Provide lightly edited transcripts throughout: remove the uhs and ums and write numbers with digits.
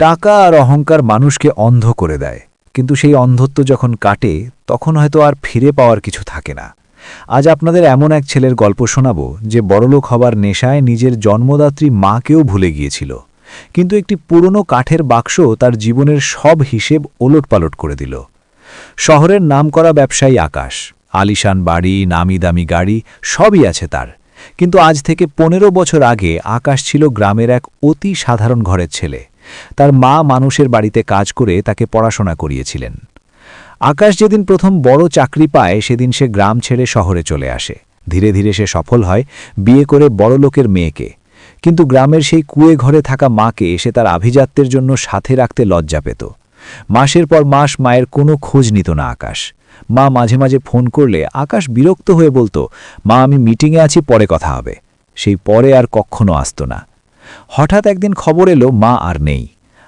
টাকা আর অহংকার মানুষকে অন্ধ করে দেয়, কিন্তু সেই অন্ধত্ব যখন কাটে তখন হয়তো আর ফিরে পাওয়ার কিছু থাকে না। আজ আপনাদের এমন এক ছেলের গল্প শোনাব যে বড়লোক হবার নেশায় নিজের জন্মদাত্রী মাকেও ভুলে গিয়েছিল, কিন্তু একটি পুরনো কাঠের বাক্স তার জীবনের সব হিসেব ওলটপালট করে দিল। শহরের নামকরা ব্যবসায়ী আকাশ, আলিশান বাড়ি, নামি দামি গাড়ি সবই আছে তার, কিন্তু আজ থেকে 15 বছর আগে আকাশ ছিল গ্রামের এক অতি সাধারণ ঘরের ছেলে। তার মা মানুষের বাড়িতে কাজ করে তাকে পড়াশোনা করিয়েছিলেন। আকাশ যেদিন প্রথম বড় চাকরি পায় সেদিন সে গ্রাম ছেড়ে শহরে চলে আসে। ধীরে ধীরে সে সফল হয়, বিয়ে করে বড় লোকের মেয়েকে। কিন্তু গ্রামের সেই কুয়ে ঘরে থাকা মাকে সে তার আভিজাত্যের জন্য সাথে রাখতে লজ্জা পেত। মাসের পর মাস মায়ের কোনো খোঁজ নিত না আকাশ। মা মাঝে মাঝে ফোন করলে আকাশ বিরক্ত হয়ে বলতো, মা আমি মিটিংয়ে আছি, পরে কথা হবে। সেই পরে আর কখনো আসত না। হঠাৎ একদিন খবর এলো মা আর নেই।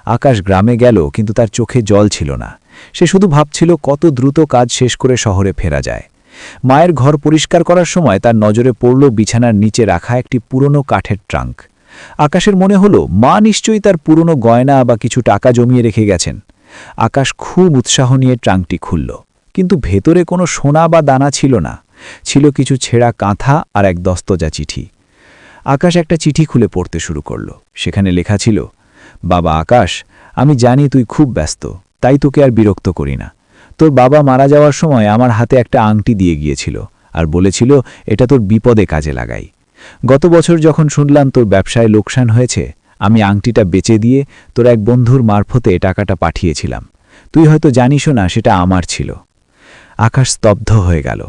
আকাশ গ্রামে গেল, কিন্তু তার চোখে জল ছিল না। সে শুধু ভাবছিল কত দ্রুত কাজ শেষ করে শহরে ফেরা যায়। মায়ের ঘর পরিষ্কার করার সময় তার নজরে পড়ল বিছানার নিচে রাখা একটি পুরনো কাঠের ট্রাঙ্ক। আকাশের মনে হলো মা নিশ্চয়ই তার পুরনো গয়না বা কিছু টাকা জমিয়ে রেখে গেছেন। আকাশ খুব উৎসাহ নিয়ে ট্রাঙ্কটি খুলল, কিন্তু ভেতরে কোনো সোনা বা দানা ছিল না। ছিল কিছু ছেঁড়া কাঁথা আর এক দস্তজা চিঠি। আকাশ একটা চিঠি খুলে পড়তে শুরু করল। সেখানে লেখা ছিল, বাবা আকাশ, আমি জানি তুই খুব ব্যস্ত, তাই তোকে আর বিরক্ত করি না। তোর বাবা মারা যাওয়ার সময় আমার হাতে একটা আংটি দিয়ে গিয়েছিল আর বলেছিল এটা তোর বিপদে কাজে লাগাই। গত বছর যখন শুনলাম তোর ব্যবসায় লোকসান হয়েছে, আমি আংটিটা বেচে দিয়ে তোর এক বন্ধুর মারফতে টাকাটা পাঠিয়েছিলাম। তুই হয়তো জানিসও না সেটা আমার ছিল। আকাশ স্তব্ধ হয়ে গেল।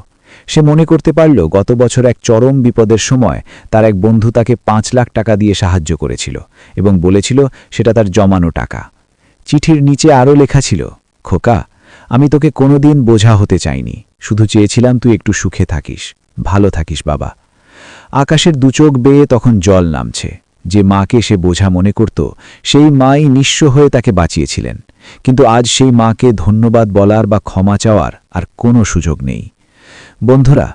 সে মনে করতে পারল গত বছর এক চরম বিপদের সময় তার এক বন্ধু তাকে 5 লাখ টাকা দিয়ে সাহায্য করেছিল এবং বলেছিল সেটা তার জমানো টাকা। চিঠির নিচে আরও লেখা ছিল, খোকা, আমি তোকে কোনোদিন বোঝা হতে চাইনি, শুধু চেয়েছিলাম তুই একটু সুখে থাকিস, ভালো থাকিস বাবা। আকাশের দুচোখ বেয়ে তখন জল নামছে। যে মাকে সে বোঝা মনে করত, সেই মাই নিঃস্ব হয়ে তাকে বাঁচিয়েছিলেন, কিন্তু আজ সেই মাকে ধন্যবাদ বলার বা ক্ষমা চাওয়ার আর কোনো সুযোগ নেই। বন্ধুরা,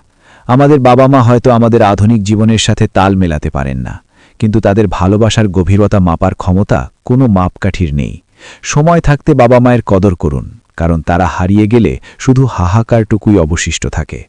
আমাদের বাবা মা হয়তো আমাদের আধুনিক জীবনের সাথে তাল মেলাতে পারেন না, কিন্তু তাদের ভালোবাসার গভীরতা মাপার ক্ষমতা কোনো মাপকাঠির নেই। সময় থাকতে বাবা মায়ের কদর করুন, কারণ তারা হারিয়ে গেলে শুধু হাহাকারটুকুই অবশিষ্ট থাকে।